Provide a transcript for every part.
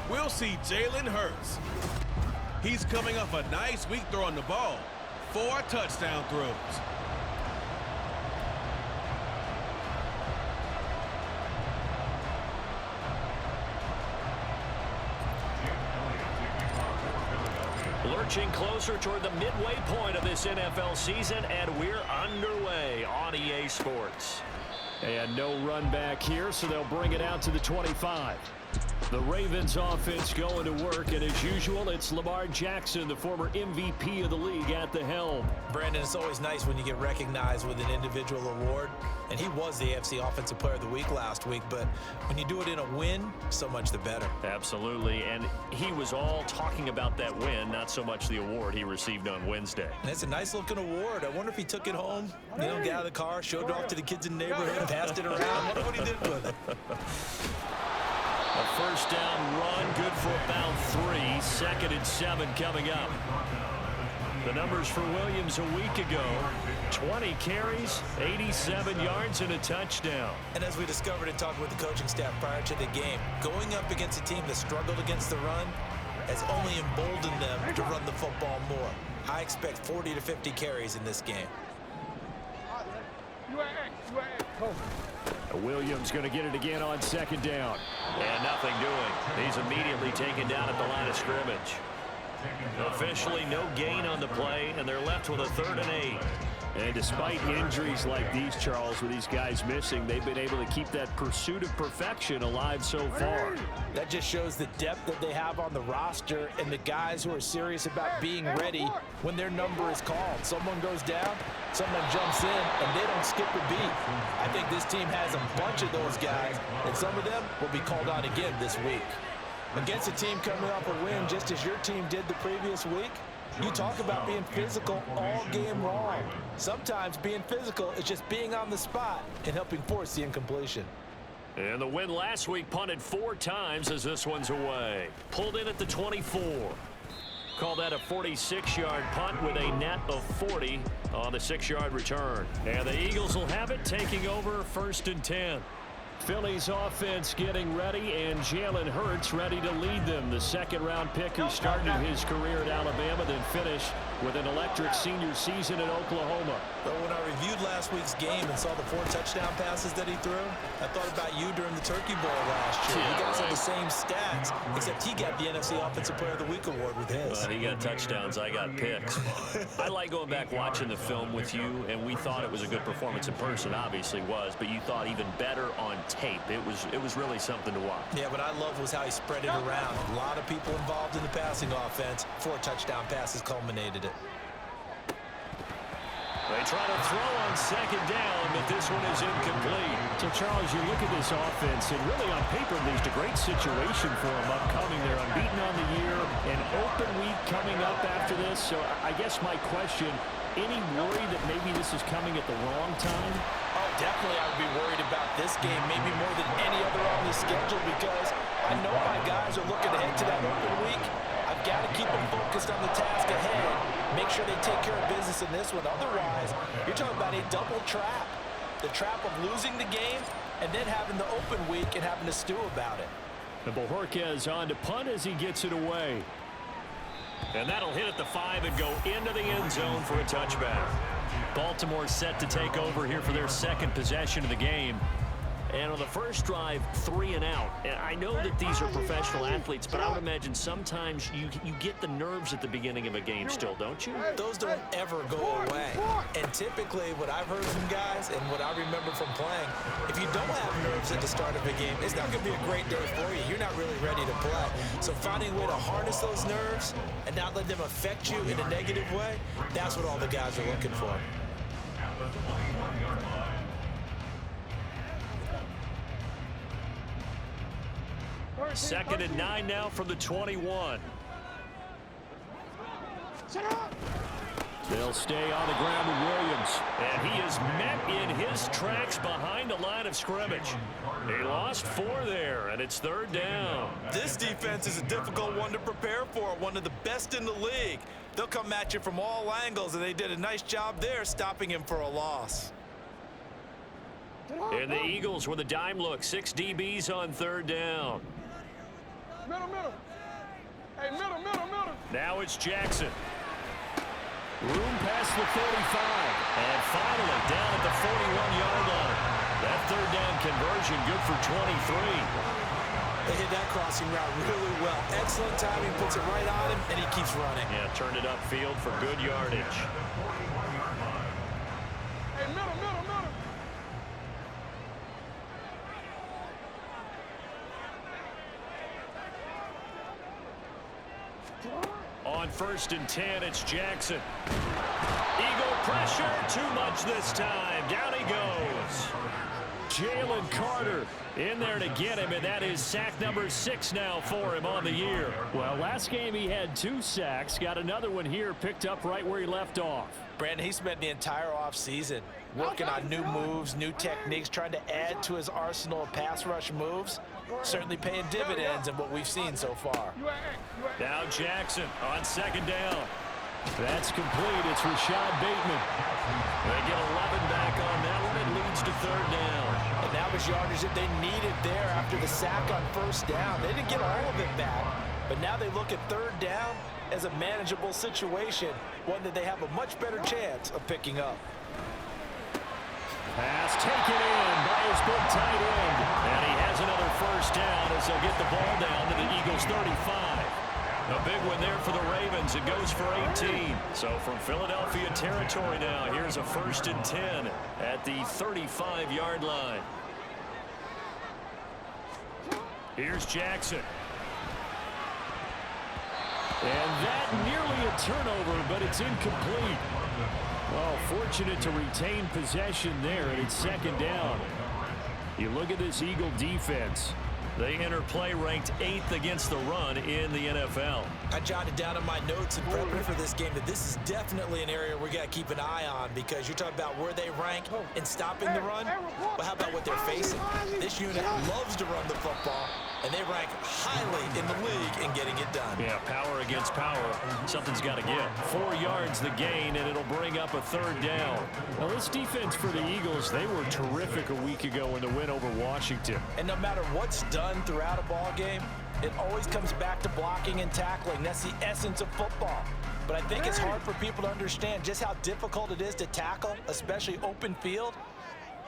we'll see Jalen Hurts. He's coming off a nice week throwing the ball. 4 touchdown throws. Lurching closer toward the midway point of this NFL season, and we're underway on EA Sports. And no run back here, so they'll bring it out to the 25. The Ravens offense going to work, and as usual, it's Lamar Jackson, the former MVP of the league, at the helm. Brandon, it's always nice when you get recognized with an individual award, and he was the AFC Offensive Player of the Week last week, but when you do it in a win, so much the better. Absolutely, and he was all talking about that win, not so much the award he received on Wednesday. And it's a nice-looking award. I wonder if he took it home, got out of the car, showed it off to the kids in the neighborhood, passed it around. I wonder what he did with it. A first down run, good for about 3. 2nd and 7 coming up. The numbers for Williams a week ago: 20 carries, 87 yards, and a touchdown. And as we discovered in talking with the coaching staff prior to the game, going up against a team that struggled against the run has only emboldened them to run the football more. I expect 40 to 50 carries in this game. Williams going to get it again on 2nd down. And nothing doing. He's immediately taken down at the line of scrimmage. Officially no gain on the play, and they're left with a 3rd and 8. And despite injuries like these, Charles, with these guys missing, they've been able to keep that pursuit of perfection alive so far. That just shows the depth that they have on the roster and the guys who are serious about being ready when their number is called. Someone goes down, someone jumps in, and they don't skip a beat. I think this team has a bunch of those guys, and some of them will be called on again this week. Against a team coming off a win just as your team did the previous week, you talk about being physical all game long. Sometimes being physical is just being on the spot and helping force the incompletion. And the win last week punted 4 times as this one's away. Pulled in at the 24. Call that a 46-yard punt with a net of 40 on the 6-yard return. And the Eagles will have it, taking over 1st and 10. Philly's offense getting ready, and Jalen Hurts ready to lead them. The 2nd-round pick who started his career at Alabama, then finished with an electric senior season at Oklahoma. But when I reviewed last week's game and saw the 4 touchdown passes that he threw, I thought about you during the Turkey Bowl last year. You guys had the same stats, except he got the NFC Offensive Player of the Week award with his. He got touchdowns, I got picks. I like going back watching the film with you, and we thought it was a good performance in person, obviously was, but you thought even better on tape. It was really something to watch. Yeah, what I loved was how he spread it around. A lot of people involved in the passing offense. 4 touchdown passes culminated it. They try to throw on 2nd down, but this one is incomplete. So, Charles, you look at this offense, and really on paper, there's a great situation for them upcoming. They're unbeaten on the year, an open week coming up after this. So I guess my question, any worry that maybe this is coming at the wrong time? Oh, definitely I would be worried about this game, maybe more than any other on the schedule, because I know my guys are looking ahead to that open week. I've got to keep them focused on the task ahead, make sure they take care of business in this one. Otherwise, you're talking about a double trap. The trap of losing the game and then having the open week and having to stew about it. And Bojorquez on to punt as he gets it away. And that'll hit at the 5 and go into the end zone for a touchback. Baltimore set to take over here for their 2nd possession of the game. And on the first drive, 3 and out. And I know that these are professional athletes, but I would imagine sometimes you get the nerves at the beginning of a game still, don't you? Those don't ever go away. And typically what I've heard from guys and what I remember from playing, if you don't have nerves at the start of a game, it's not going to be a great day for you. You're not really ready to play. So finding a way to harness those nerves and not let them affect you in a negative way, that's what all the guys are looking for. 2nd and 9 now from the 21. They'll stay on the ground with Williams. And he is met in his tracks behind the line of scrimmage. He lost 4 there, and it's 3rd down. This defense is a difficult one to prepare for, one of the best in the league. They'll come at you from all angles, and they did a nice job there stopping him for a loss. And the Eagles with a dime look, 6 DBs on 3rd down. Middle. Now it's Jackson. Room past the 35. And finally down at the 41-yard line. That third down conversion good for 23. They hit that crossing route really well. Excellent timing, puts it right on him, and he keeps running. Yeah, turned it upfield for good yardage. Hey, middle. On 1st and 10, it's Jackson. Eagle pressure, too much this time. Down he goes. Jalen Carter in there to get him, and that is sack number 6 now for him on the year. Well, last game he had 2 sacks. Got another one here, picked up right where he left off. Brandon, he spent the entire offseason working on new moves, new techniques, trying to add to his arsenal of pass rush moves. Certainly paying dividends in what we've seen so far. Now Jackson on 2nd down. That's complete. It's Rashad Bateman. They get 11 back on that one. It leads to 3rd down. And that was yardage that they needed there after the sack on 1st down. They didn't get all of it back, but now they look at 3rd down as a manageable situation, one that they have a much better chance of picking up. Pass taken in by his big tight end. And he has another 1st down as they'll get the ball down to the Eagles' 35. A big one there for the Ravens. It goes for 18. So from Philadelphia territory now, here's a 1st and 10 at the 35-yard line. Here's Jackson. And that nearly a turnover, but it's incomplete. Well, fortunate to retain possession there, and it's 2nd down. You look at this Eagle defense. They enter play ranked 8th against the run in the NFL. I jotted down in my notes in prepping for this game that this is definitely an area we got to keep an eye on, because you're talking about where they rank in stopping the run. But how about what they're facing? This unit loves to run the football, and they rank highly in the league in getting it done. Yeah, power against power. Something's got to give. 4 yards the gain, and it'll bring up a 3rd down. Now, this defense for the Eagles, they were terrific a week ago in the win over Washington. And no matter what's done throughout a ball game, it always comes back to blocking and tackling. That's the essence of football. But I think it's hard for people to understand just how difficult it is to tackle, especially open field.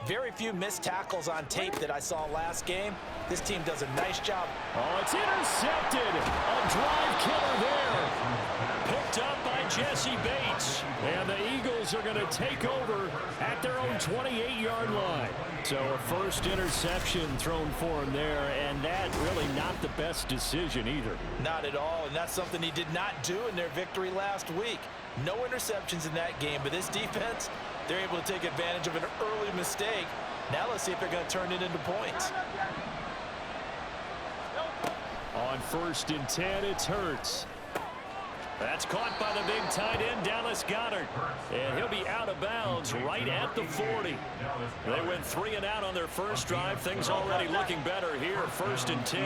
Very few missed tackles on tape that I saw last game. This team does a nice job. Oh, it's intercepted. A drive killer there. Picked up by Jesse Bates. And the Eagles are going to take over at their own 28-yard line. So a first interception thrown for him there, and that really not the best decision either. Not at all, and that's something he did not do in their victory last week. No interceptions in that game, but this defense, they're able to take advantage of an early mistake. Now let's see if they're going to turn it into points. On 1st and 10, it's Hurts. That's caught by the big tight end, Dallas Goedert. And he'll be out of bounds right at the 40. They went 3 and out on their first drive. Things already looking better here. 1st and 10.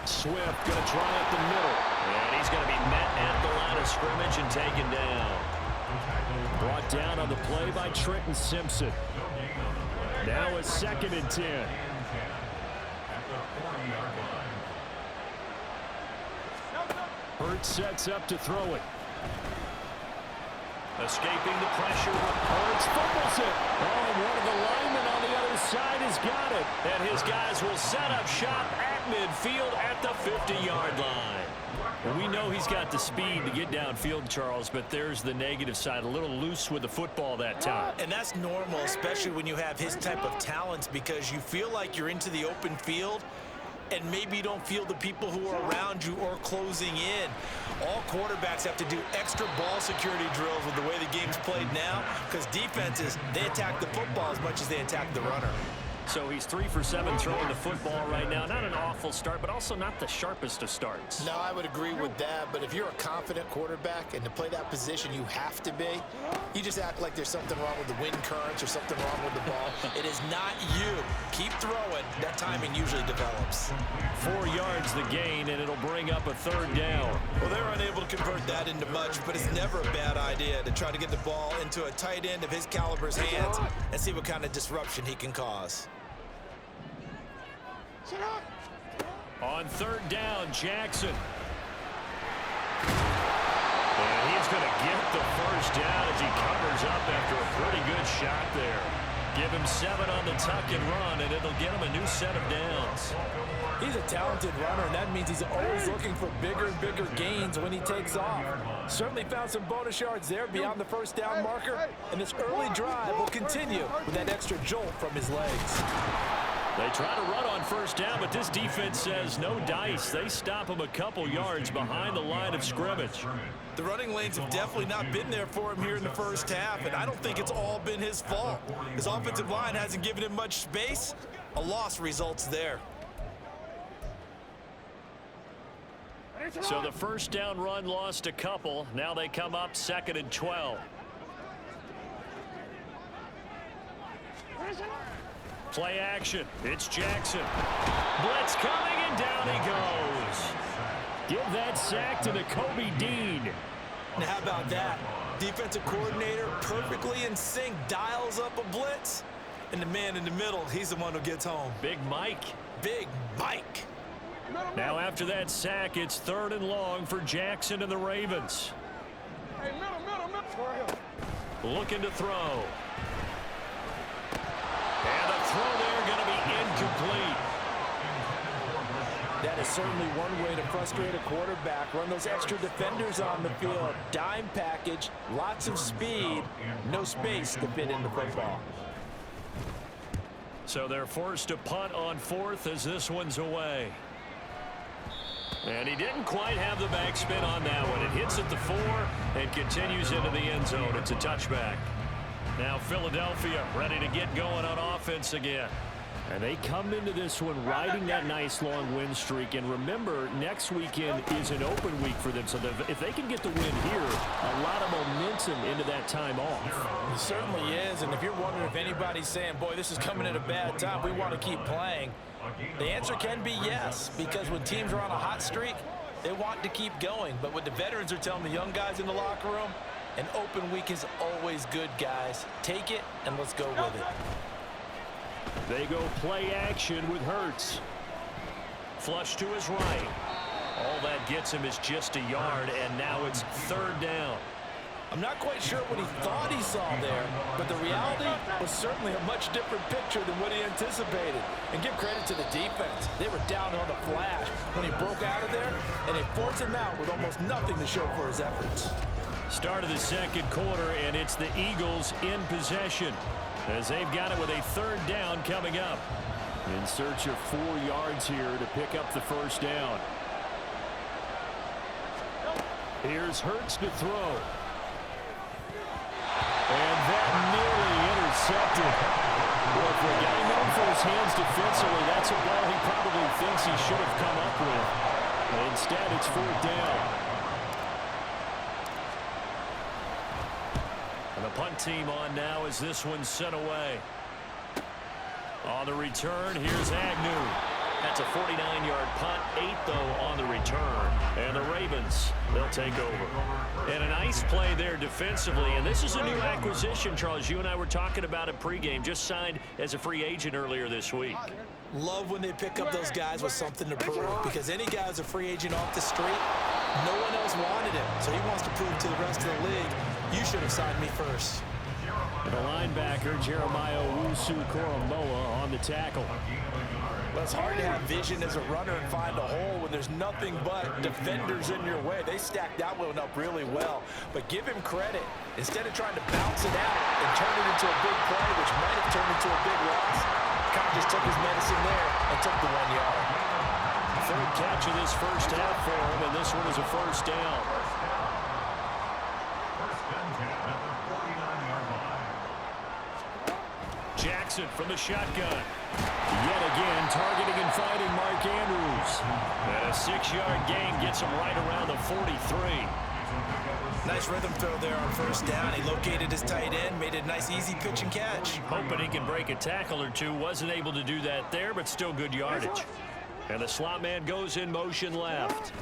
Swift going to try up the middle. And he's going to be met at the line of scrimmage and taken down. Brought down on the play by Trenton Simpson. Now a 2nd and 10. Hurts sets up to throw it. Escaping the pressure. Hurts fumbles it. Oh, and one of the linemen on the other side has got it. And his guys will set up shop at midfield at the 50-yard line. Well, we know he's got the speed to get downfield, Charles, but there's the negative side. A little loose with the football that time. And that's normal, especially when you have his type of talents, because you feel like you're into the open field and maybe you don't feel the people who are around you or closing in. All quarterbacks have to do extra ball security drills with the way the game's played now, because defenses, they attack the football as much as they attack the runner. So he's 3 for 7 throwing the football right now. Not an awful start, but also not the sharpest of starts. No, I would agree with that, but if you're a confident quarterback and to play that position you have to be, you just act like there's something wrong with the wind currents or something wrong with the ball. It is not you. Keep throwing. That timing usually develops. 4 yards the gain, and it'll bring up a 3rd down. Well, they're unable to convert that into much, but it's never a bad idea to try to get the ball into a tight end of his caliber's hands and see what kind of disruption he can cause. On 3rd down, Jackson. And he's going to get the first down as he covers up after a pretty good shot there. Give him 7 on the tuck and run, and it'll get him a new set of downs. He's a talented runner, and that means he's always looking for bigger and bigger gains when he takes off. Certainly found some bonus yards there beyond the first down marker, and this early drive will continue with that extra jolt from his legs. They try to run on 1st down, but this defense says no dice. They stop him a couple yards behind the line of scrimmage. The running lanes have definitely not been there for him here in the first half, and I don't think it's all been his fault. His offensive line hasn't given him much space. A loss results there. So the 1st down run lost a couple. Now they come up 2nd and 12. Play action. It's Jackson. Blitz coming, and down he goes. Give that sack to the Kobe Dean. Now how about that? Defensive coordinator perfectly in sync, dials up a blitz, and the man in the middle, he's the one who gets home. Big Mike. Big Mike. Now after that sack, it's 3rd and long for Jackson and the Ravens. Looking to throw. And the throw there going to be incomplete. That is certainly one way to frustrate a quarterback. Run those extra defenders on the field. Dime package, lots of speed, no space to fit in the football. So they're forced to punt on 4th as this one's away. And he didn't quite have the backspin on that one. It hits at the 4 and continues into the end zone. It's a touchback. Now Philadelphia ready to get going on offense again. And they come into this one riding that nice long win streak. And remember, next weekend is an open week for them. So if they can get the win here, a lot of momentum into that time off. It certainly is. And if you're wondering if anybody's saying, boy, this is coming at a bad time, we want to keep playing, the answer can be yes. Because when teams are on a hot streak, they want to keep going. But what the veterans are telling the young guys in the locker room, an open week is always good, guys. Take it, and let's go with it. They go play action with Hurts. Flush to his right. All that gets him is just a yard, and now it's 3rd down. I'm not quite sure what he thought he saw there, but the reality was certainly a much different picture than what he anticipated. And give credit to the defense. They were down on the flash when he broke out of there, and they forced him out with almost nothing to show for his efforts. Start of the 2nd quarter, and it's the Eagles in possession as they've got it with a 3rd down coming up. In search of 4 yards here to pick up the 1st down. Here's Hurts to throw. And that nearly intercepted. Well, for a guy known for his hands defensively, that's a ball he probably thinks he should have come up with. But instead, it's 4th down. And the punt team on now as this one's sent away. On the return, here's Agnew. That's a 49-yard punt, 8 though on the return. And the Ravens, they'll take over. And a nice play there defensively. And this is a new acquisition, Charles. You and I were talking about it pregame. Just signed as a free agent earlier this week. Love when they pick up those guys with something to prove, because any guy who's a free agent off the street, no one else wanted him. So he wants to prove to the rest of the league, you should have signed me first. The linebacker, Jeremiah Owusu-Koramoah, on the tackle. Well, it's hard to have vision as a runner and find a hole when there's nothing but defenders in your way. They stacked that one up really well. But give him credit. Instead of trying to bounce it out and turn it into a big play, which might have turned into a big loss, kind of just took his medicine there and took the 1 yard. 3rd catch of this first half for him, and this one is a 1st down. Jackson from the shotgun. Yet again, targeting and finding Mark Andrews. And a 6-yard gain gets him right around the 43. Nice rhythm throw there on first down. He located his tight end, made a nice easy pitch and catch. Hoping he can break a tackle or two. Wasn't able to do that there, but still good yardage. And the slot man goes in motion left.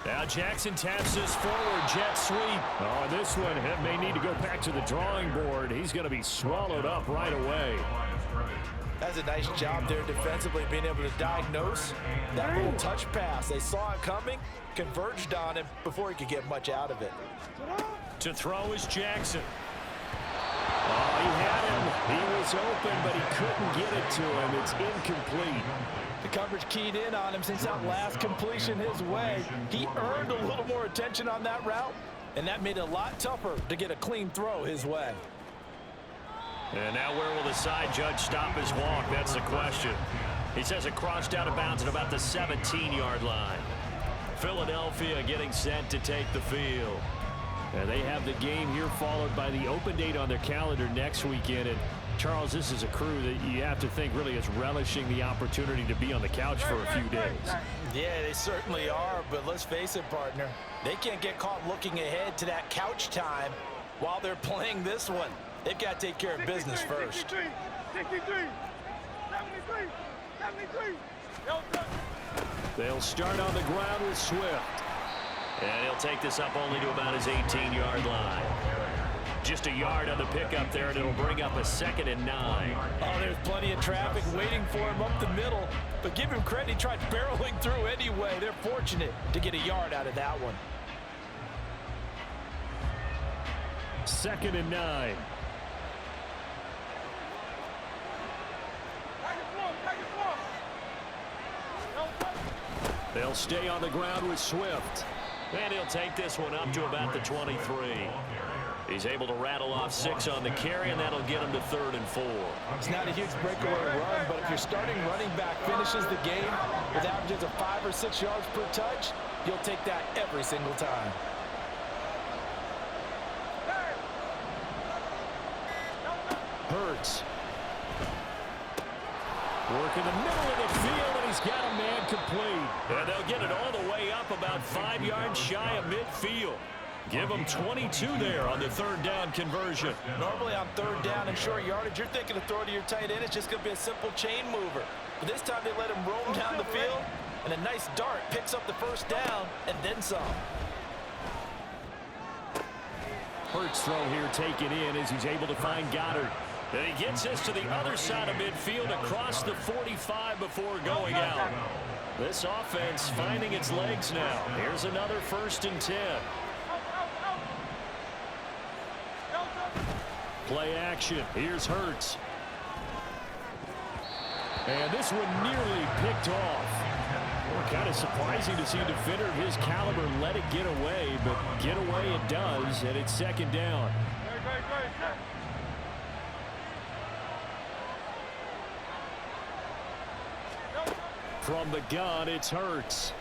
Now Jackson taps this forward jet sweep. Oh, this one may need to go back to the drawing board. He's going to be swallowed up right away. That's a nice job there defensively, being able to diagnose that little touch pass. They saw it coming, converged on him before he could get much out of it. To throw is Jackson. Oh, he had him. He was open, but he couldn't get it to him. It's incomplete. The coverage keyed in on him since that last completion his way. He earned a little more attention on that route, and that made it a lot tougher to get a clean throw his way. And now where will the side judge stop his walk? That's the question. He says it crossed out of bounds at about the 17-yard line. Philadelphia getting set to take the field. And they have the game here followed by the open date on their calendar next weekend. And Charles, this is a crew that you have to think really is relishing the opportunity to be on the couch for a few days. Yeah, they certainly are, but let's face it, partner. They can't get caught looking ahead to that couch time while they're playing this one. They've got to take care of business first. 63, 73. They'll start on the ground with Swift. And he'll take this up only to about his 18-yard line. Just a yard on the pickup there, and it'll bring up a 2nd and 9. Oh, there's plenty of traffic waiting for him up the middle. But give him credit, he tried barreling through anyway. They're fortunate to get a yard out of that one. 2nd and 9. They'll stay on the ground with Swift. And he'll take this one up to about the 23. He's able to rattle off 6 on the carry, and that'll get him to 3rd and 4. It's not a huge breakaway run, but if your starting running back finishes the game with averages of 5 or 6 yards per touch, you'll take that every single time. Hurts. Work in the middle of the field, and he's got a man complete. And they'll get it all the way up about 5 yards shy of midfield. Give them 22 there on the 3rd down conversion. Normally on 3rd down and short yardage, you're thinking of throw to your tight end. It's just going to be a simple chain mover. But this time they let him roam down the field, and a nice dart picks up the 1st down and then some. Hurts throw here taken in as he's able to find Goddard. And he gets this to the other side of midfield across the 45 before going out. This offense finding its legs now. Here's another 1st and 10. Play action. Here's Hurts. And this one nearly picked off. Kind of surprising to see a defender of his caliber let it get away, but get away it does, and it's 2nd down. From the gun, it's Hurts.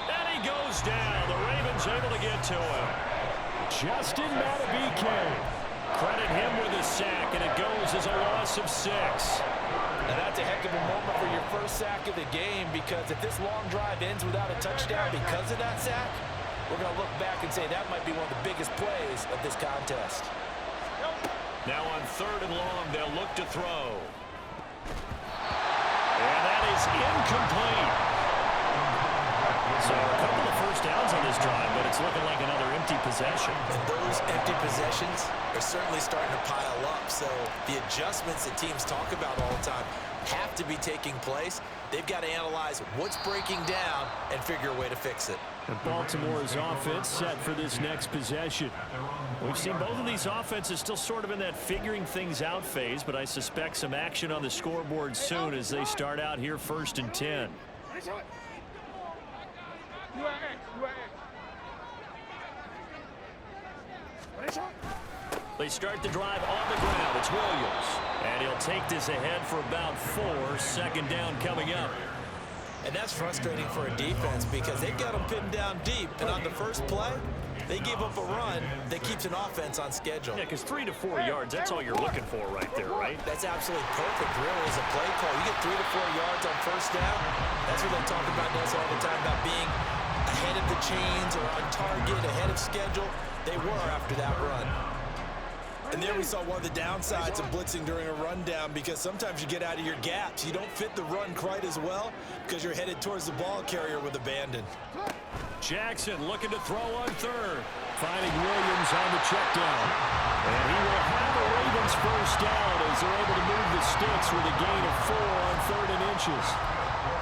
And he goes down. The Ravens able to get to him. Justin Matabike. Credit him with a sack, and it goes as a loss of 6. And that's a heck of a moment for your first sack of the game, because if this long drive ends without a touchdown because of that sack, we're going to look back and say that might be one of the biggest plays of this contest. Now on 3rd and long, they'll look to throw. And that is incomplete. So a couple of 1st downs on this drive, but it's looking like another empty possession. And those empty possessions are certainly starting to pile up. So the adjustments that teams talk about all the time have to be taking place. They've got to analyze what's breaking down and figure a way to fix it. And Baltimore's offense set for this next possession. We've seen both of these offenses still sort of in that figuring things out phase, but I suspect some action on the scoreboard soon as they start out here 1st and 10. They start the drive on the ground. It's Williams. And he'll take this ahead for about 4. 2nd down coming up. And that's frustrating for a defense because they've got them pinned down deep. And on the first play, they give up a run that keeps an offense on schedule. Yeah, because 3 to 4 yards, that's all you're looking for right there, right? That's absolutely perfect, really, as a play call. You get 3 to 4 yards on first down. That's what they talk about us all the time, about being ahead of the chains or on target, ahead of schedule. They were after that run. And there we saw one of the downsides of blitzing during a rundown, because sometimes you get out of your gaps. You don't fit the run quite as well because you're headed towards the ball carrier with abandon. Jackson looking to throw on third. Finding Williams on the check down. And he will have the Ravens first down as they're able to move the sticks with a gain of 4 on 3rd and inches.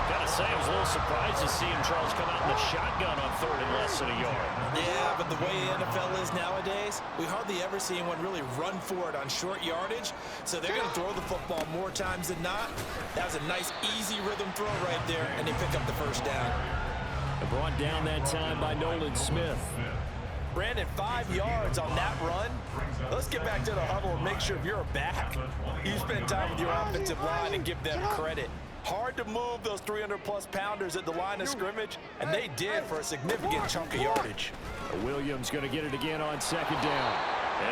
Gotta say, I was a little surprised to see him, Charles, come out in the shotgun on 3rd and less than a yard. Yeah, but the way the NFL is nowadays, we hardly ever see anyone really run for it on short yardage. So they're going to throw the football more times than not. That was a nice, easy rhythm throw right there, and they pick up the first down. Brought down that time by Nolan Smith. Brandon, 5 yards on that run. Let's get back to the huddle and make sure if you're a back, you spend time with your offensive line and give them credit. Hard to move those 300-plus pounders at the line of scrimmage, and they did for a significant chunk of yardage. Williams going to get it again on 2nd down.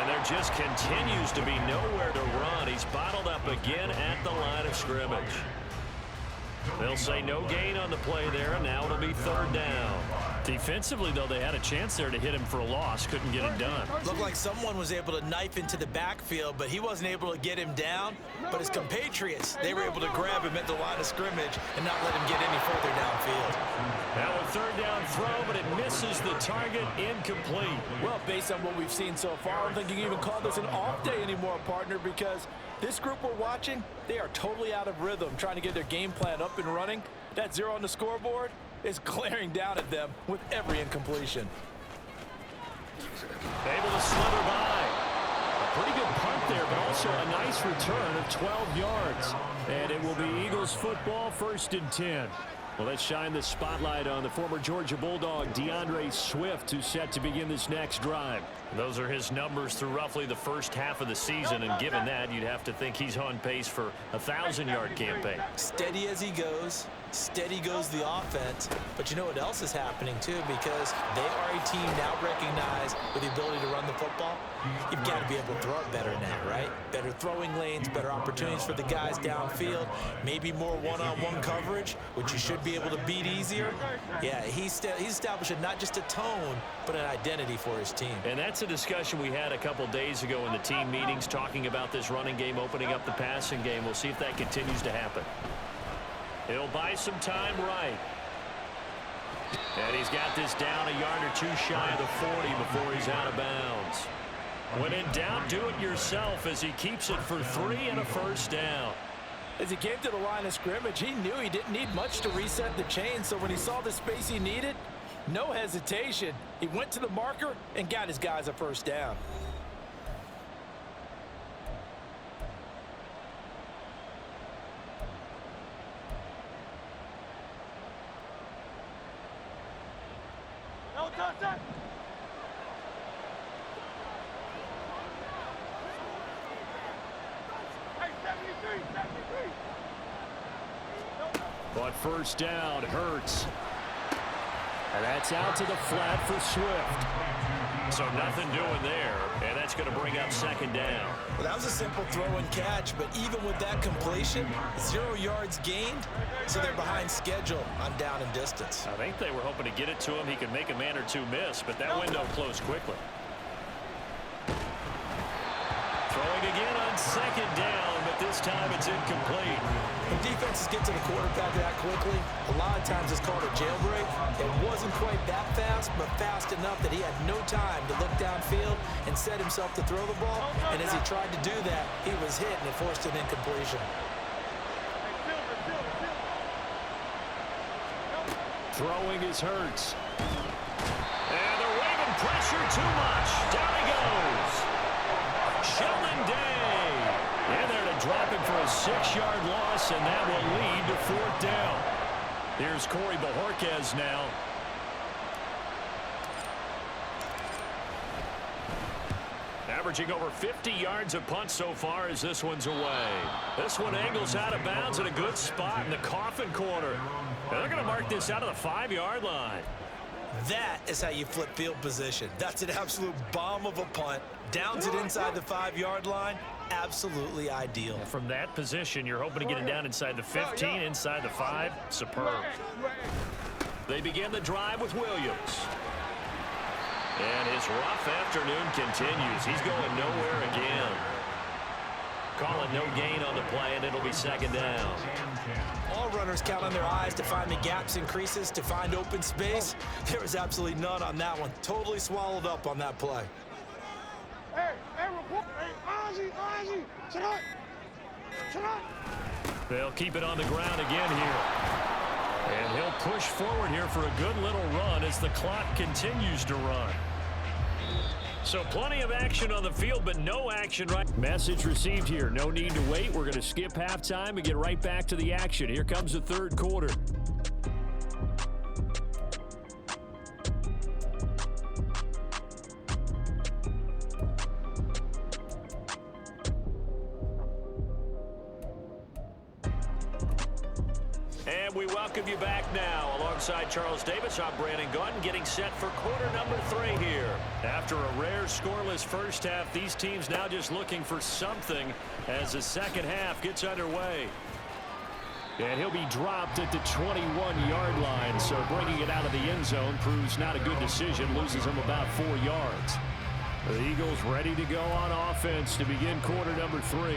And there just continues to be nowhere to run. He's bottled up again at the line of scrimmage. They'll say no gain on the play there, and now it'll be 3rd down. Defensively, though, they had a chance there to hit him for a loss. Couldn't get it done. Looked like someone was able to knife into the backfield, but he wasn't able to get him down. But his compatriots, they were able to grab him at the line of scrimmage and not let him get any further downfield. Now a 3rd down throw, but it misses the target, incomplete. Well, based on what we've seen so far, I don't think you can even call this an off day anymore, partner, because this group we're watching, they are totally out of rhythm, trying to get their game plan up and running. That 0 on the scoreboard is glaring down at them with every incompletion. Able to slither by. A pretty good punt there, but also a nice return of 12 yards. And it will be Eagles football, 1st and 10. Well, let's shine the spotlight on the former Georgia Bulldog, DeAndre Swift, who's set to begin this next drive. Those are his numbers through roughly the first half of the season, and given that, you'd have to think he's on pace for a 1,000-yard campaign. Steady as he goes. Steady goes the offense. But you know what else is happening, too, because they are a team now recognized with the ability to run the football. You've got to be able to throw it better now, right? Better throwing lanes, better opportunities for the guys downfield, maybe more one-on-one coverage, which you should be able to beat easier. Yeah, he's establishing not just a tone, but an identity for his team. And that's a discussion we had a couple days ago in the team meetings, talking about this running game, opening up the passing game. We'll see if that continues to happen. He'll buy some time right. And he's got this down a yard or two shy of the 40 before he's out of bounds. When in doubt, do it yourself as he keeps it for 3 and a first down. As he came to the line of scrimmage, he knew he didn't need much to reset the chain, so when he saw the space he needed, no hesitation. He went to the marker and got his guys a first down. But first down, Hurts. And that's out to the flat for Swift. So nothing doing there, and that's going to bring up 2nd down. Well, that was a simple throw and catch, but even with that completion, 0 yards gained, so they're behind schedule on down and distance. I think they were hoping to get it to him. He could make a man or two miss, but that window closed quickly. Throwing again on 2nd down, but this time it's incomplete. When defenses get to the quarterback that quickly, a lot of times it's called a jailbreak. It wasn't quite that fast, but fast enough that he had no time to look downfield and set himself to throw the ball. And as he tried to do that, he was hit and it forced an incompletion. Throwing is Hurts. And they're waving pressure too much. Down he goes. Sheldon Day. And they're to drop him for a 6-yard loss, and that will lead to 4th down. Here's Corey Bojorquez now. averaging over 50 yards a punt so far as this one's away. This one angles out of bounds in a good spot in the coffin corner. And they're going to mark this out of the 5-yard line. That is how you flip field position. That's an absolute bomb of a punt. Downs it inside the 5-yard line. Absolutely ideal. From that position, you're hoping to get it down inside the 15, inside the 5. Superb. They begin the drive with Williams. And his rough afternoon continues. He's going nowhere again. Calling no gain on the play, and it'll be second down. All runners count on their eyes to find the gaps and creases, to find open space. There was absolutely none on that one. Totally swallowed up on that play. They'll keep it on the ground again here. And he'll push forward here for a good little run as the clock continues to run. So plenty of action on the field, but no action right. Message received here. No need to wait. We're going to skip halftime and get right back to the action. Here comes the third quarter. And we welcome you back now. Alongside Charles Davis, I'm Brandon Gunn, getting set for quarter number 3 here. After a rare scoreless first half, these teams now just looking for something as the second half gets underway. And he'll be dropped at the 21-yard line, so bringing it out of the end zone proves not a good decision, loses him about 4 yards. The Eagles ready to go on offense to begin quarter number 3.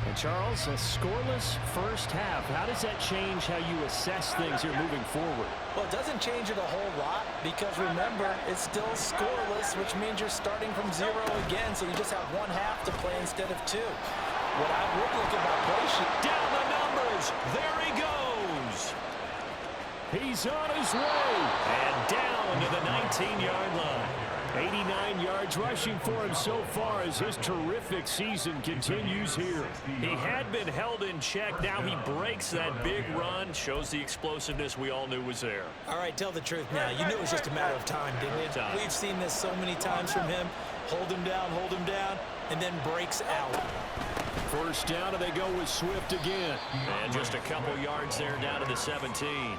And Charles, a scoreless first half. How does that change how you assess things here moving forward? Well, it doesn't change it a whole lot because, remember, it's still scoreless, which means you're starting from 0 again, so you just have 1 half to play instead of 2. What I would look at my play sheet. Down the numbers. There he goes. He's on his way. And down to the 19-yard line. 89 yards rushing for him so far as his terrific season continues here. He had been held in check. Now he breaks that big run. Shows the explosiveness we all knew was there. All right, tell the truth now. You knew it was just a matter of time, didn't you? We've seen this so many times from him. Hold him down, and then breaks out. First down, and they go with Swift again. And just a couple yards there down to the 17.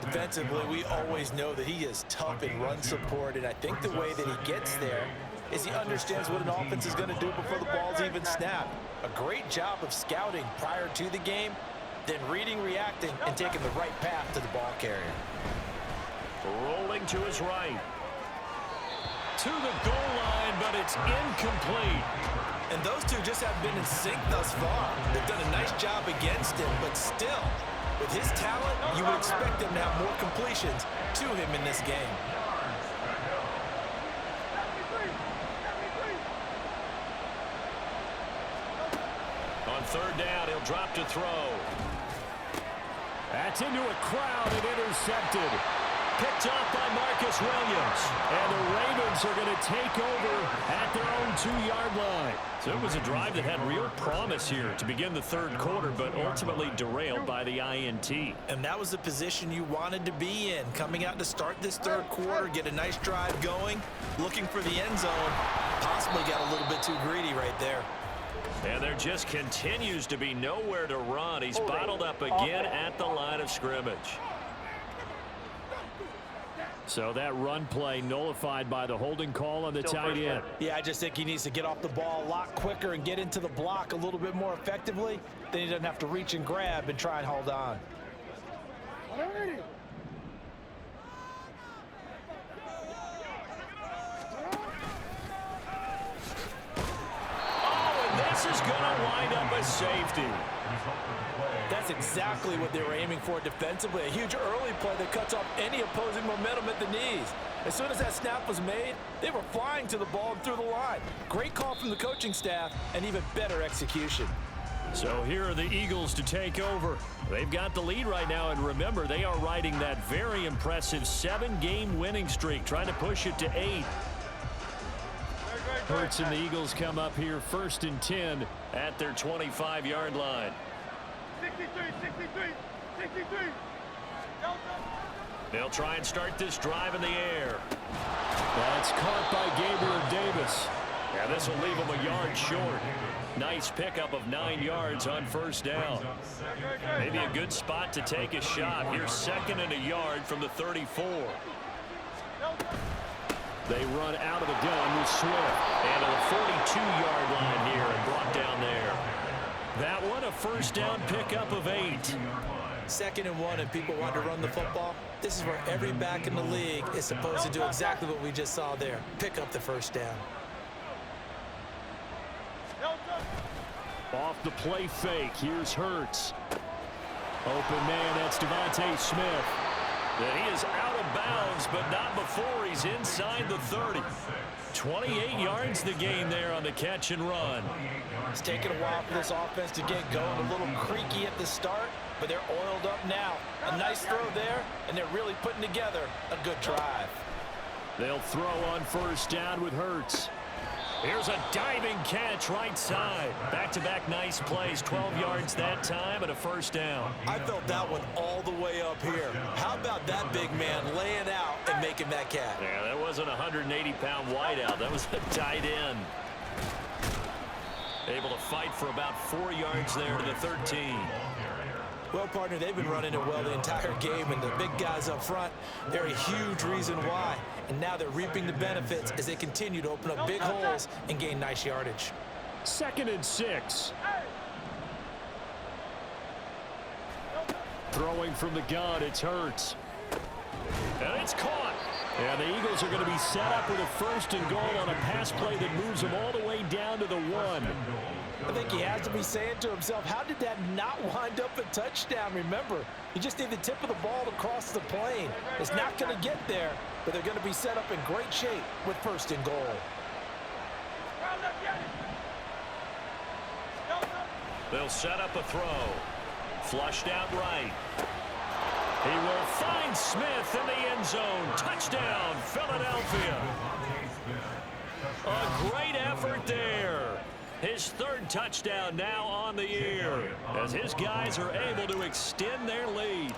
Defensively, we always know that he is tough in run support, and I think the way that he gets there is he understands what an offense is going to do before the ball's even snapped. A great job of scouting prior to the game, then reading, reacting, and taking the right path to the ball carrier. Rolling to his right. To the goal line, but it's incomplete. And those two just have been in sync thus far. They've done a nice job against him, but still, with his talent, you would expect them to have more completions to him in this game. On third down, he'll drop to throw. That's into a crowd and intercepted. Picked off by Marcus Williams. And the Ravens are going to take over at their own 2-yard line. So it was a drive that had real promise here to begin the third quarter, but ultimately derailed by the INT. And that was the position you wanted to be in. Coming out to start this third quarter, get a nice drive going, looking for the end zone. Possibly got a little bit too greedy right there. And there just continues to be nowhere to run. He's bottled up again at the line of scrimmage. So that run play nullified by the holding call on the tight end. Yeah, I just think he needs to get off the ball a lot quicker and get into the block a little bit more effectively. Then he doesn't have to reach and grab and try and hold on. Oh, and this is going to wind up a safety. That's exactly what they were aiming for defensively. A huge early play that cuts off any opposing momentum at the knees. As soon as that snap was made, they were flying to the ball and through the line. Great call from the coaching staff and even better execution. So here are the Eagles to take over. They've got the lead right now, and remember, they are riding that very impressive 7-game winning streak, trying to push it to 8. Hurts and the Eagles come up here 1st and 10 at their 25-yard line. 63. They'll try and start this drive in the air. That's caught by Gabriel Davis. And this will leave him a yard short. Nice pickup of 9 yards on first down. Maybe a good spot to take a shot. Here's 2nd and a yard from the 34. They run out of the gun with Swift. And to the 42-yard line here and brought down there. That one a first down pickup of 8. 2nd and 1 and people want to run the football. This is where every back in the league is supposed to do exactly what we just saw there. Pick up the first down. Off the play fake. Here's Hurts. Open man, that's Devontae Smith. And he is out of bounds, but not before he's inside the 30. 28 yards the gain there on the catch and run. It's taken a while for this offense to get going. A little creaky at the start, but they're oiled up now. A nice throw there, and they're really putting together a good drive. They'll throw on first down with Hurts. Here's a diving catch right side. Back-to-back nice plays. 12 yards that time and a first down. I felt that one all the way up here. How about that big man laying out and making that catch? Yeah, that wasn't a 180-pound wideout. That was a tight end. Able to fight for about 4 yards there to the 13. Well, partner, they've been running it well the entire game, and the big guys up front, they're a huge reason why. And now they're reaping the benefits as they continue to open up big holes and gain nice yardage. 2nd and 6. Throwing from the gun, it's Hurts. And it's caught. And the Eagles are going to be set up with a 1st and goal on a pass play that moves them all the way down to the 1. I think he has to be saying to himself, how did that not wind up a touchdown? Remember, you just need the tip of the ball to cross the plane. It's not going to get there, but they're going to be set up in great shape with 1st and goal. They'll set up a throw. Flushed out right. He will find Smith in the end zone. Touchdown, Philadelphia. A great effort there. His 3rd touchdown now on the year as his guys are able to extend their lead.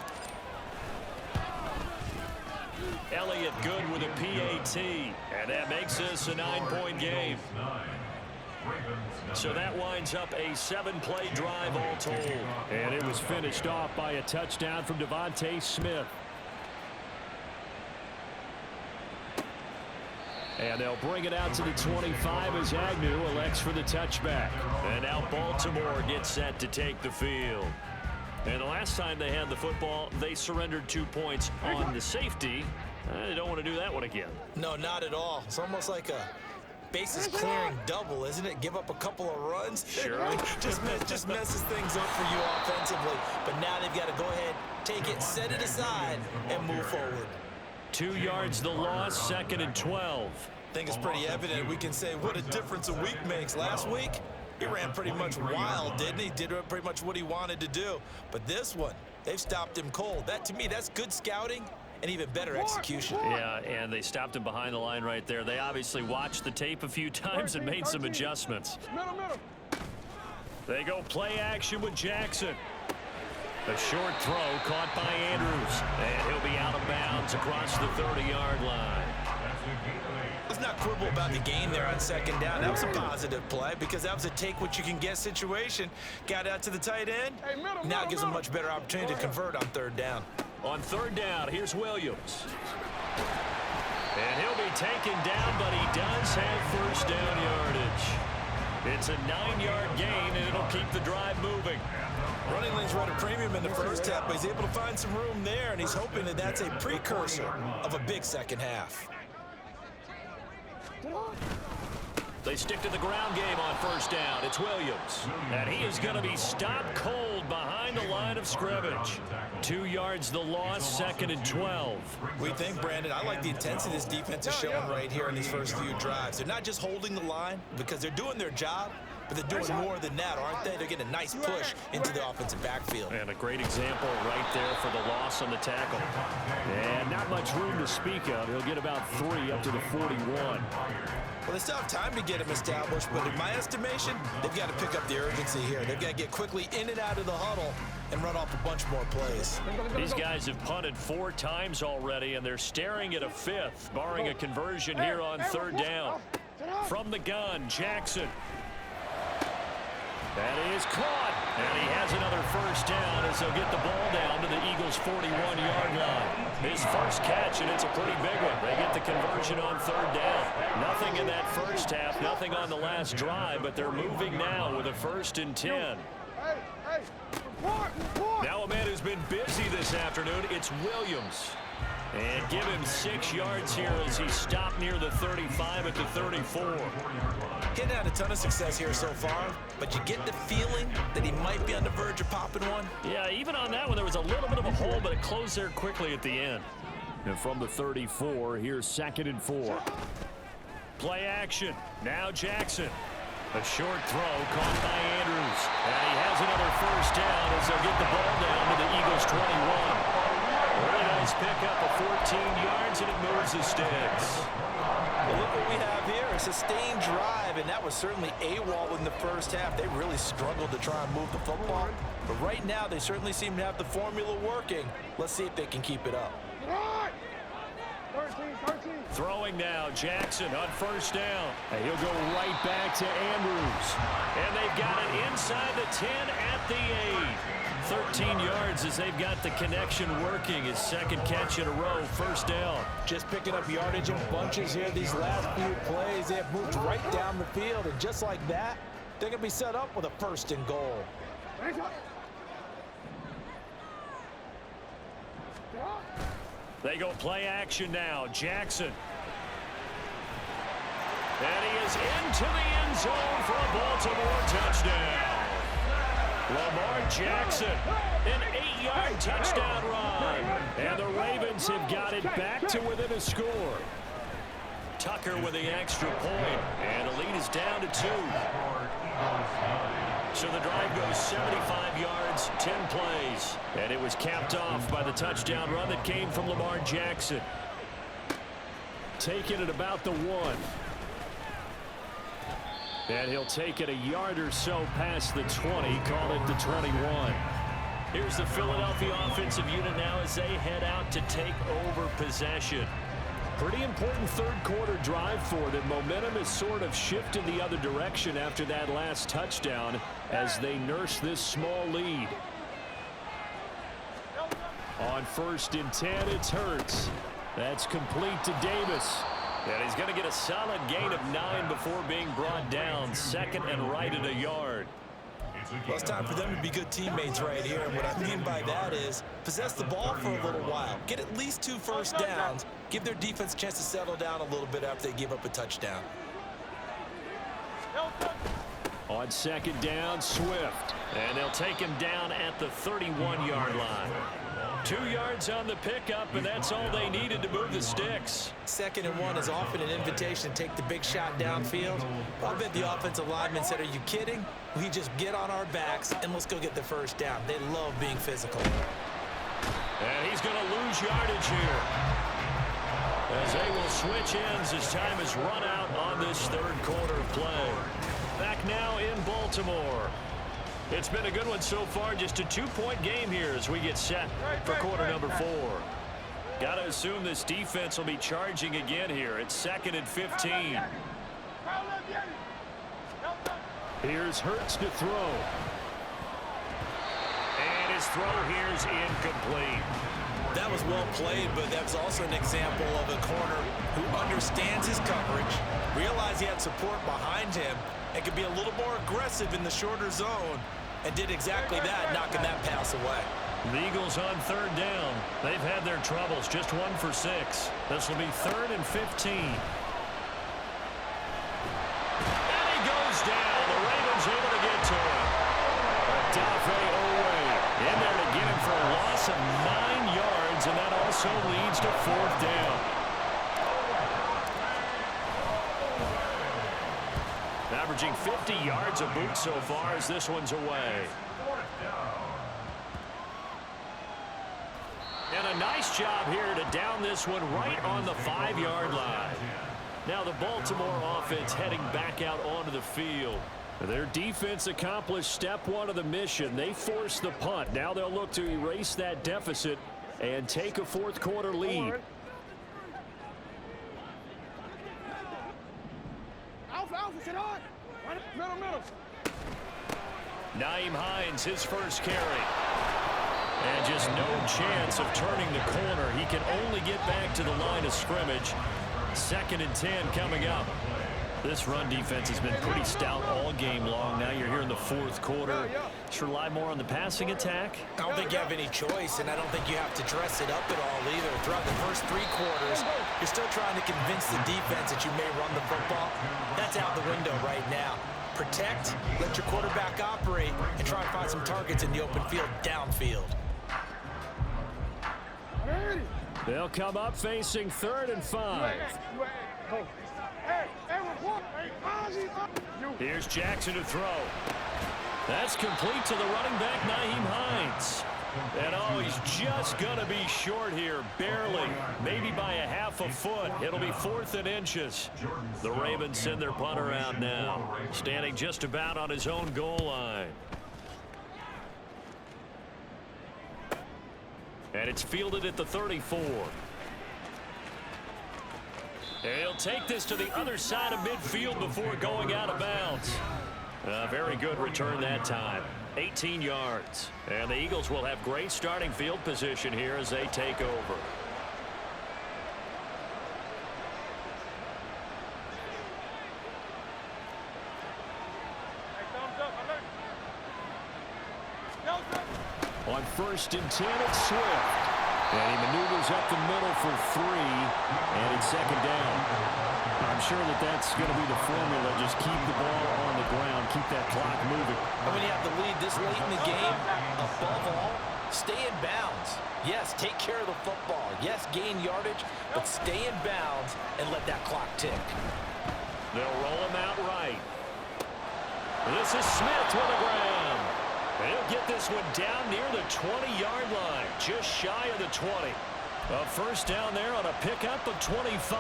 Elliott good with a PAT, and that makes this a 9-point game. So that winds up a 7-play drive all told. And it was finished off by a touchdown from Devontae Smith. And they'll bring it out to the 25 as Agnew elects for the touchback. And now Baltimore gets set to take the field. And the last time they had the football, they surrendered 2 points on the safety. They don't want to do that one again. No, not at all. It's almost like a bases clearing double, isn't it? Give up a couple of runs. Sure. just messes things up for you offensively. But now they've got to go ahead, take it, set it aside, and move forward. 2 yards the loss, 2nd and 12. I think it's pretty evident. We can say what a difference a week makes. Last week, he ran pretty much wild, didn't he? Did pretty much what he wanted to do. But this one, they've stopped him cold. That, to me, that's good scouting and even better execution. Yeah, and they stopped him behind the line right there. They obviously watched the tape a few times and made some adjustments. They go play action with Jackson. A short throw caught by Andrews. And he'll be out of bounds across the 30-yard line. Let's not quibble about the gain there on 2nd down. That was a positive play because that was a take-what-you-can-get situation. Got out to the tight end. Now it gives them a much better opportunity to convert on 3rd down. On 3rd down, here's Williams. And he'll be taken down, but he does have 1st down yardage. It's a 9-yard gain, and it'll keep the drive moving. Running lanes were at a premium in the first half, but he's able to find some room there, and he's hoping that that's a precursor of a big second half. They stick to the ground game on 1st down. It's Williams. And he is going to be stopped cold behind the line of scrimmage. 2 yards the loss, 2nd and 12. We think, Brandon, I like the intensity this defense is showing right here in these first few drives. They're not just holding the line because they're doing their job, but they're doing more than that, aren't they? They're getting a nice push into the offensive backfield. And a great example right there for the loss on the tackle. And not much room to speak of. He'll get about 3 up to the 41. Well, they still have time to get him established, but in my estimation, they've got to pick up the urgency here. They've got to get quickly in and out of the huddle and run off a bunch more plays. These guys have punted 4 times already, and they're staring at a 5th, barring a conversion here on 3rd down. From the gun, Jackson. That is caught. And he has another first down as they'll get the ball down to the Eagles' 41-yard line. His first catch, and it's a pretty big one. They get the conversion on third down. Nothing in that first half, nothing on the last drive, but they're moving now with a 1st and 10. Now a man who's been busy this afternoon, it's Williams. And give him 6 yards here as he stopped near the 35 at the 34. Getting had a ton of success here so far, but you get the feeling that he might be on the verge of popping one. Yeah, even on that one, there was a little bit of a hole, but it closed there quickly at the end. And from the 34, here's 2nd and 4. Play action. Now Jackson. A short throw caught by Andrews. And he has another first down as they'll get the ball down to the Eagles' 21. Really nice pickup of 14 yards, and it moves the sticks. Well, look what we have here, a sustained drive, and that was certainly AWOL in the first half. They really struggled to try and move the football, but right now they certainly seem to have the formula working. Let's see if they can keep it up. 13. Throwing now, Jackson on first down. And he'll go right back to Andrews. And they've got it inside the 10 at the 8. 13 yards as they've got the connection working. His 2nd catch in a row, first down. Just picking up yardage in bunches here these last few plays. They have moved right down the field, and just like that, they're going to be set up with a 1st and goal. They go play action now. Jackson. And he is into the end zone for a Baltimore touchdown. Lamar Jackson, an 8-yard touchdown run. And the Ravens have got it back to within a score. Tucker with the extra point. And the lead is down to 2. So the drive goes 75 yards, 10 plays. And it was capped off by the touchdown run that came from Lamar Jackson. Taking it about the 1. And he'll take it a yard or so past the 20, call it the 21. Here's the Philadelphia offensive unit now as they head out to take over possession. Pretty important 3rd quarter drive for them. Momentum has sort of shifted the other direction after that last touchdown as they nurse this small lead. On 1st and 10, it's Hurts. That's complete to Davis. And he's going to get a solid gain of 9 before being brought down. 2nd and right at a yard. Well, it's time for them to be good teammates right here. And what I mean by that is possess the ball for a little while. Get at least 2 first downs. Give their defense a chance to settle down a little bit after they give up a touchdown. On 2nd down, Swift. And they'll take him down at the 31-yard line. 2 yards on the pickup, and that's all they needed to move the sticks. 2nd and 1 is often an invitation to take the big shot downfield. I bet the offensive lineman said, "Are you kidding? We just get on our backs and let's go get the first down." They love being physical. And he's going to lose yardage here as they will switch ends as time has run out on this 3rd quarter of play. Back now in Baltimore. It's been a good one so far. Just a 2-point game here as we get set for quarter number 4. Got to assume this defense will be charging again here. It's 2nd and 15. Here's Hurts to throw. And his throw here is incomplete. That was well played, but that was also an example of a corner who understands his coverage, realized he had support behind him, and could be a little more aggressive in the shorter zone, and did exactly that, knocking that pass away. The Eagles on 3rd down. They've had their troubles, just 1 for 6. This will be 3rd and 15. And he goes down. The Ravens able to get to him. Dafe Owe in there to get him for a loss of 9 yards, and that also leads to 4th down. Averaging 50 yards a boot so far as this one's away. And a nice job here to down this one right on the 5-yard line. Now the Baltimore offense heading back out onto the field. Their defense accomplished step 1 of the mission. They forced the punt. Now they'll look to erase that deficit and take a 4th quarter lead. Nyheim Hines, his first carry. And just no chance of turning the corner. He can only get back to the line of scrimmage. 2nd and 10 coming up. This run defense has been pretty stout all game long. Now you're here in the 4th quarter. Should rely more on the passing attack? I don't think you have any choice, and I don't think you have to dress it up at all either. Throughout the first 3 quarters, you're still trying to convince the defense that you may run the football. That's out the window right now. Protect, let your quarterback operate, and try and find some targets in the open field downfield. They'll come up facing 3rd and 5. Here's Jackson to throw. That's complete to the running back, Nyheim Hines. And oh, he's just going to be short here, barely, maybe by a half a foot. It'll be 4th and inches. The Ravens send their punter out now, standing just about on his own goal line. And it's fielded at the 34. And he'll take this to the other side of midfield before going out of bounds. A very good return that time. 18 yards. And the Eagles will have great starting field position here as they take over. On 1st and 10, it's Swift. And he maneuvers up the middle for 3, and it's 2nd down. I'm sure that's going to be the formula. Just keep the ball on the ground, keep that clock moving. And when you have the lead this late in the game, above all, stay in bounds. Yes, take care of the football. Yes, gain yardage, but stay in bounds and let that clock tick. They'll roll him out right. This is Smith with the ground. He'll get this one down near the 20-yard line, just shy of the 20. A 1st down there on a pickup of 25.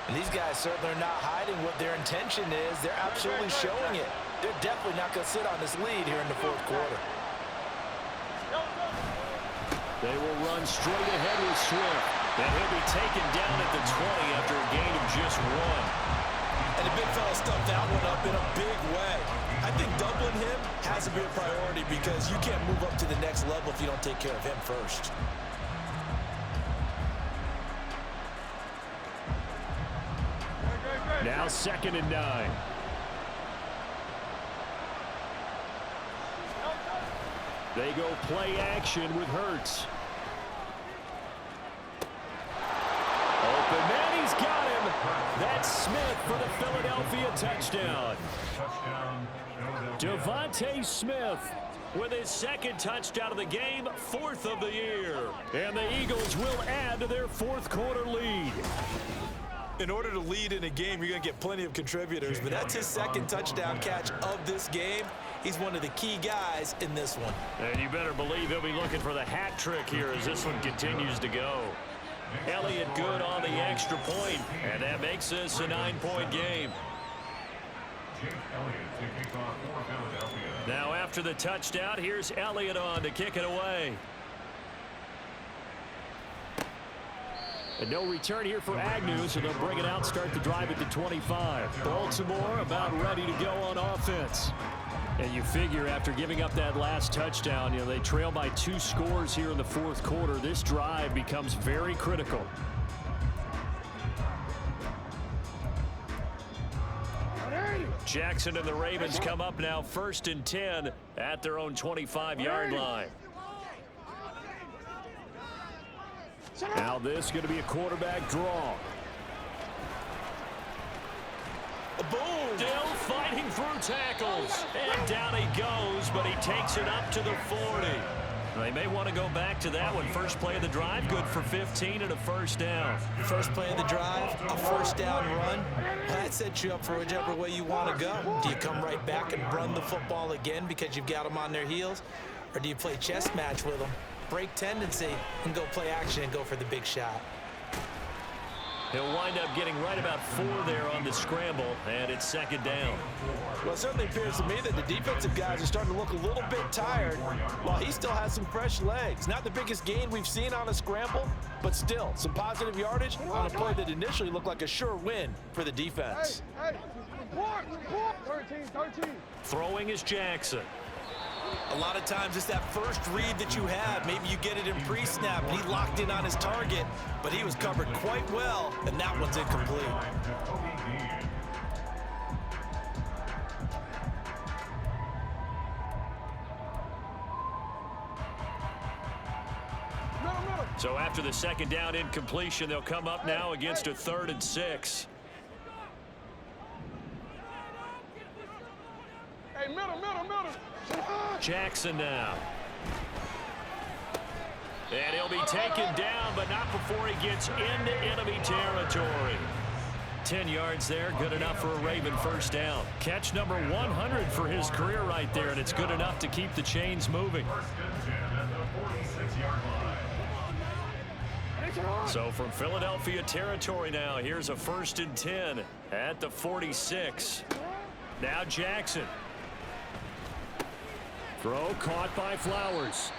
And these guys certainly are not hiding what their intention is. They're absolutely showing it. They're definitely not going to sit on this lead here in the 4th quarter. They will run straight ahead with Swift. And he'll be taken down at the 20 after a gain of just 1. And the big fella stuffed that one up in a big way. I think doubling him has to be a priority because you can't move up to the next level if you don't take care of him first. Now 2nd and 9. They go play action with Hurts. Open man, he's got him. That's Smith for the Philadelphia touchdown. Devontae Smith with his 2nd touchdown of the game, 4th of the year. And the Eagles will add to their 4th quarter lead. In order to lead in a game, you're going to get plenty of contributors, but that's his 2nd touchdown catch of this game. He's one of the key guys in this one. And you better believe he'll be looking for the hat trick here as this one continues to go. Elliott good on the extra point, and that makes this a 9-point game. Now after the touchdown, here's Elliott on to kick it away. And no return here for Agnew, so they'll bring it out, start the drive at the 25. Baltimore about ready to go on offense. And you figure after giving up that last touchdown, you know, they trail by 2 scores here in the 4th quarter. This drive becomes very critical. Jackson and the Ravens come up now 1st and 10 at their own 25-yard line. Now this is going to be a quarterback draw. Boom! Still fighting through tackles. And down he goes, but he takes it up to the 40. They may want to go back to that one. First play of the drive, good for 15 and a 1st down. First play of the drive, a 1st down run. That sets you up for whichever way you want to go. Do you come right back and run the football again because you've got them on their heels? Or do you play chess match with them, break tendency, and go play action and go for the big shot? He'll wind up getting right about 4 there on the scramble, and it's 2nd down. Well, it certainly appears to me that the defensive guys are starting to look a little bit tired while he still has some fresh legs. Not the biggest gain we've seen on a scramble, but still some positive yardage on a play that initially looked like a sure win for the defense. 13. Throwing is Jackson. A lot of times it's that first read that you have. Maybe you get it in pre-snap, and he locked in on his target, but he was covered quite well, and that one's incomplete. So after the second down incompletion, they'll come up now against a 3rd and 6. Hey, middle. Jackson now. And he'll be taken down, but not before he gets into enemy territory. 10 yards there, good enough for a Raven first down. Catch number 100 for his career right there, and it's good enough to keep the chains moving. So from Philadelphia territory now, here's a 1st and 10 at the 46. Now Jackson. Throw caught by Flowers.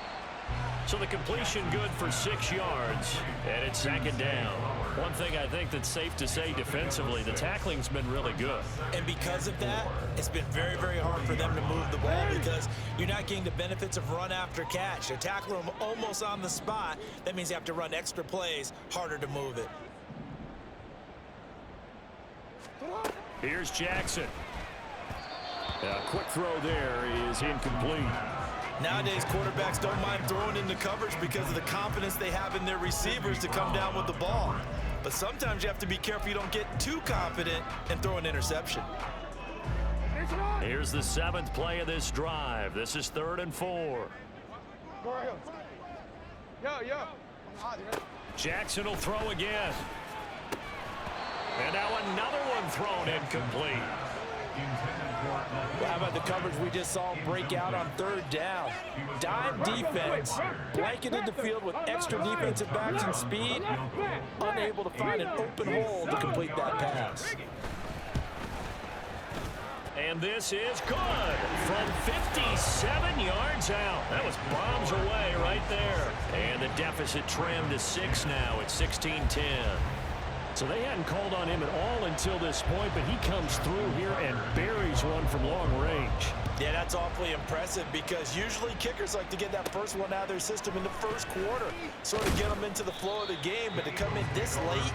So the completion good for 6 yards, and it's 2nd down. One thing I think that's safe to say defensively, the tackling's been really good. And because of that, it's been very, very hard for them to move the ball because you're not getting the benefits of run after catch. They're tackling them almost on the spot. That means you have to run extra plays, harder to move it. Here's Jackson. A quick throw there is incomplete. Nowadays, quarterbacks don't mind throwing into coverage because of the confidence they have in their receivers to come down with the ball. But sometimes you have to be careful you don't get too confident and throw an interception. Here's the 7th play of this drive. This is 3rd and 4. Yeah. Jackson will throw again. And now another one thrown incomplete. How about the coverage we just saw break out on 3rd down? Dime defense, blanketed the field with extra defensive backs and speed, unable to find an open hole to complete that pass. And this is good from 57 yards out. That was bombs away right there. And the deficit trimmed to 6 now at 16-10. So they hadn't called on him at all until this point, but he comes through here and buries one from long range. Yeah, that's awfully impressive because usually kickers like to get that first one out of their system in the first quarter, sort of get them into the flow of the game, but to come in this late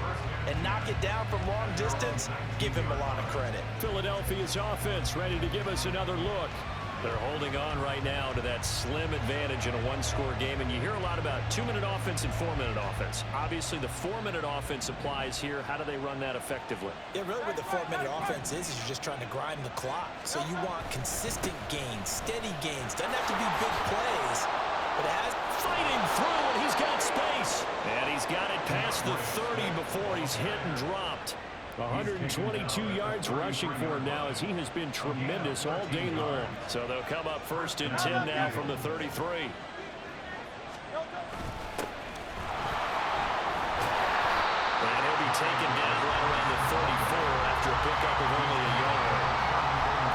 and knock it down from long distance, give him a lot of credit. Philadelphia's offense ready to give us another look. They're holding on right now to that slim advantage in a one-score game, and you hear a lot about 2-minute offense and 4-minute offense. Obviously, the 4-minute offense applies here. How do they run that effectively? Yeah, really what the 4-minute offense is you're just trying to grind the clock. So you want consistent gains, steady gains. Doesn't have to be big plays, but it has... Fighting through, and he's got space. And he's got it past the 30 before he's hit and dropped. 122 yards rushing for him now as he has been tremendous all day long. So they'll come up 1st and 10 now from the 33. And he'll be taken down right around the 34 after a pickup of only a yard.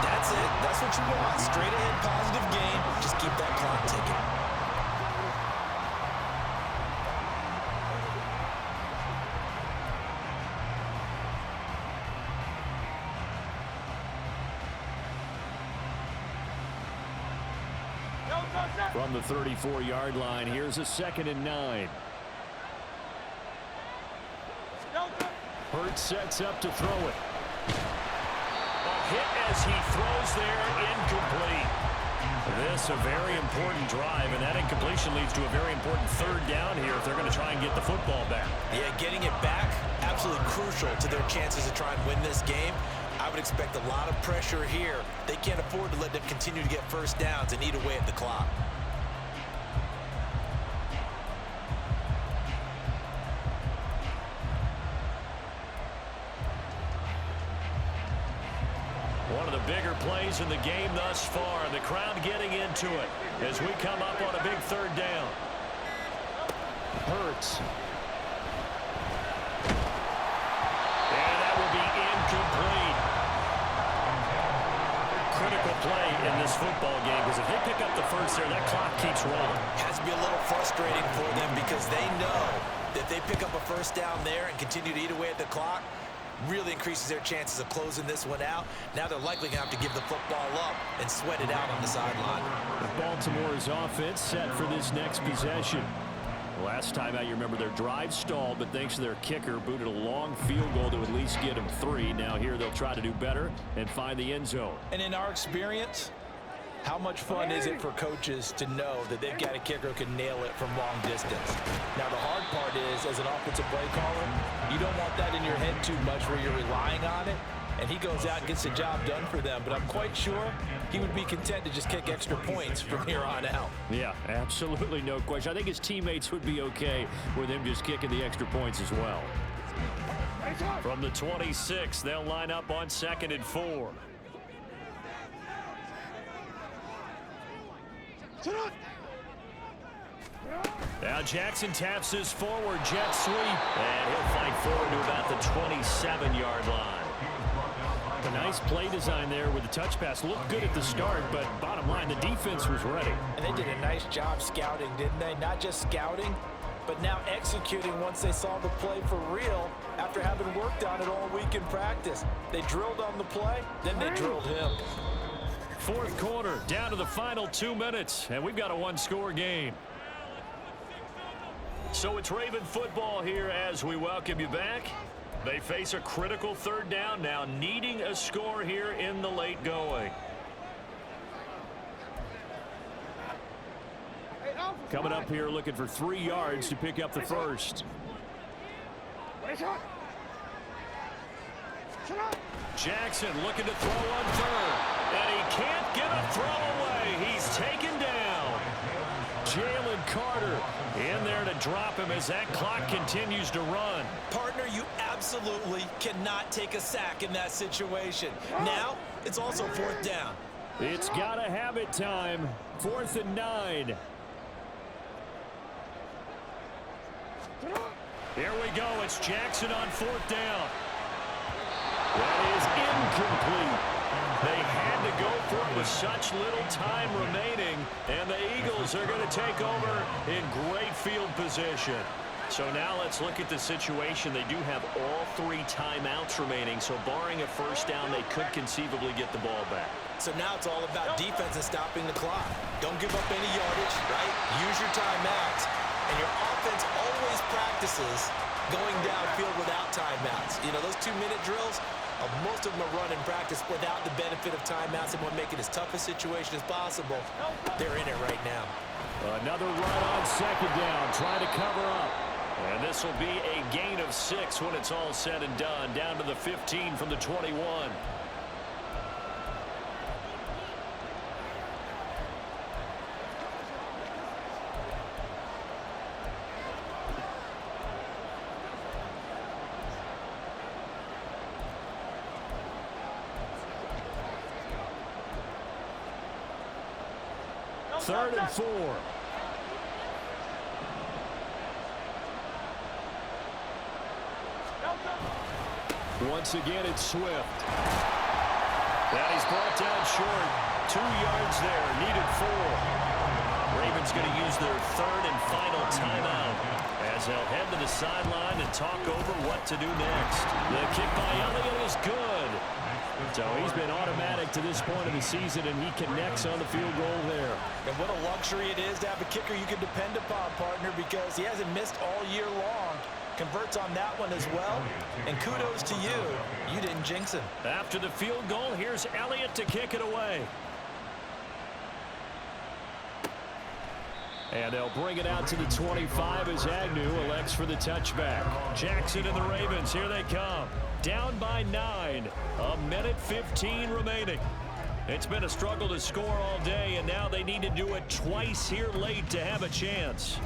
That's it. That's what you want. Straight ahead positive gain. Just keep that clock ticking. From the 34-yard line, here's a 2nd and 9. Hurts sets up to throw it. A hit as he throws there, incomplete. This a very important drive, and that incompletion leads to a very important 3rd down here if they're going to try and get the football back. Yeah, getting it back, absolutely crucial to their chances to try and win this game. I would expect a lot of pressure here. They can't afford to let them continue to get first downs and eat away at the clock. One of the bigger plays in the game thus far. The crowd getting into it as we come up on a big 3rd down. Hurts. And that will be incomplete. Critical play in this football game because if they pick up the first there, that clock keeps rolling. Has to be a little frustrating for them because they know that if they pick up a first down there and continue to eat away at the clock, really increases their chances of closing this one out. Now they're likely going to have to give the football up and sweat it out on the sideline. Baltimore's offense set for this next possession. Last time out, you remember their drive stalled, but thanks to their kicker, booted a long field goal to at least get them 3. Now here they'll try to do better and find the end zone. And in our experience, how much fun is it for coaches to know that they've got a kicker who can nail it from long distance? Now, the hard part is, as an offensive play caller, you don't want that in your head too much where you're relying on it. And he goes out and gets the job done for them. But I'm quite sure he would be content to just kick extra points from here on out. Yeah, absolutely no question. I think his teammates would be okay with him just kicking the extra points as well. From the 26, they'll line up on 2nd and 4. Now Jackson taps his forward jet sweep, and he'll fight forward to about the 27-yard line. A nice play design there with the touch pass. Looked good at the start, but bottom line, the defense was ready. And they did a nice job scouting, didn't they? Not just scouting, but now executing once they saw the play for real after having worked on it all week in practice. They drilled on the play, then they drilled him. 4th quarter, down to the final 2 minutes, and we've got a one-score game. So it's Raven football here as we welcome you back. They face a critical 3rd down now, needing a score here in the late going. Coming up here looking for 3 yards to pick up the first. Jackson looking to throw on 3rd, and he can't get a throw away. He's taken down. Jalen Carter in there to drop him as that clock continues to run. Partner, you absolutely cannot take a sack in that situation. Now, it's also 4th down. It's gotta have it time. 4th and 9. Here we go. It's Jackson on 4th down. That is incomplete. They had to go for it with such little time remaining, and the Eagles are going to take over in great field position. So now let's look at the situation. They do have all 3 timeouts remaining, so barring a first down, they could conceivably get the ball back. So now it's all about defense and stopping the clock. Don't give up any yardage, right? Use your timeouts. And your offense always practices going downfield without timeouts. You know, those 2-minute drills, most of them are run in practice without the benefit of timeouts and want to make it as tough a situation as possible. They're in it right now. Another run on 2nd down, trying to cover up. And this will be a gain of 6 when it's all said and done, down to the 15 from the 21. Third and 4. Once again, it's Swift. And he's brought down short. 2 yards there, needed 4. Ravens going to use their 3rd and final timeout as they'll head to the sideline and talk over what to do next. The kick by Elliott is good. So he's been automatic to this point of the season, and he connects on the field goal there. And what a luxury it is to have a kicker you can depend upon, partner, because he hasn't missed all year long. Converts on that one as well. And kudos to you. You didn't jinx him. After the field goal, here's Elliott to kick it away. And they'll bring it out to the 25 as Agnew elects for the touchback. Jackson and the Ravens, here they come. Down by 9. 1:15 remaining. It's been a struggle to score all day, and now they need to do it twice here late to have a chance.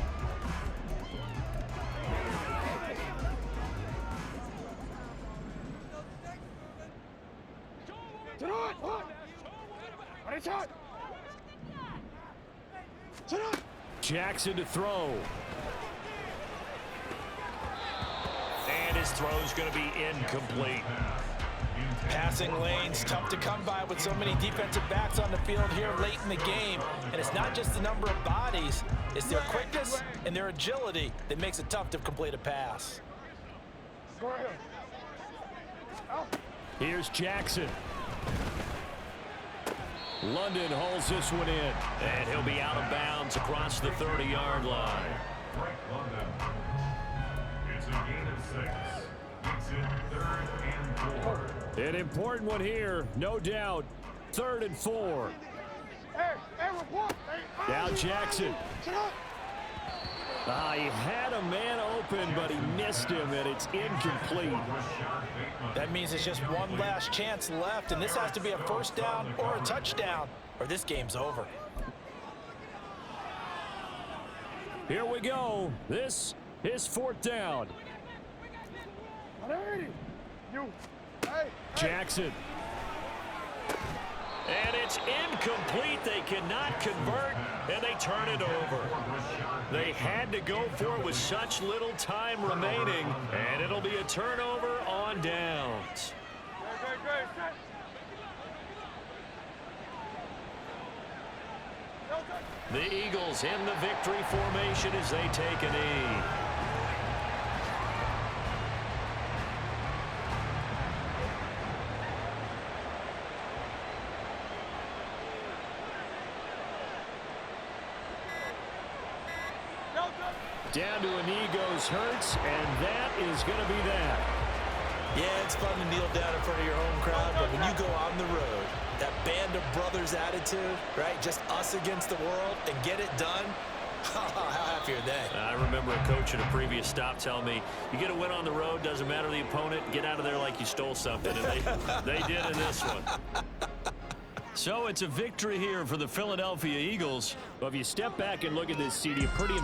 Jackson to throw. And his throw's going to be incomplete. Passing lanes, tough to come by with so many defensive backs on the field here late in the game. And it's not just the number of bodies, it's their quickness and their agility that makes it tough to complete a pass. Here's Jackson. London holds this one in. And he'll be out of bounds across the 30-yard line. Frank London. It's a gain of 6. It's in 3rd and 4. An important one here, no doubt. 3rd and 4. Now Jackson. He had a man open, but he missed him, and it's incomplete. That means it's just one last chance left, and this has to be a first down or a touchdown, or this game's over. Here we go. This is 4th down. Jackson. And it's incomplete. They cannot convert, and they turn it over. They had to go for it with such little time remaining, and it'll be a turnover on downs. The Eagles in the victory formation as they take a knee. Down to a knee goes Hurts, and that is going to be that. Yeah, it's fun to kneel down in front of your home crowd, but when you go on the road, that band of brothers attitude, right? Just us against the world and get it done. How happy are they? I remember a coach at a previous stop telling me, you get a win on the road, doesn't matter the opponent, get out of there like you stole something. And they did in this one. So it's a victory here for the Philadelphia Eagles. Well, if you step back and look at this, CD, pretty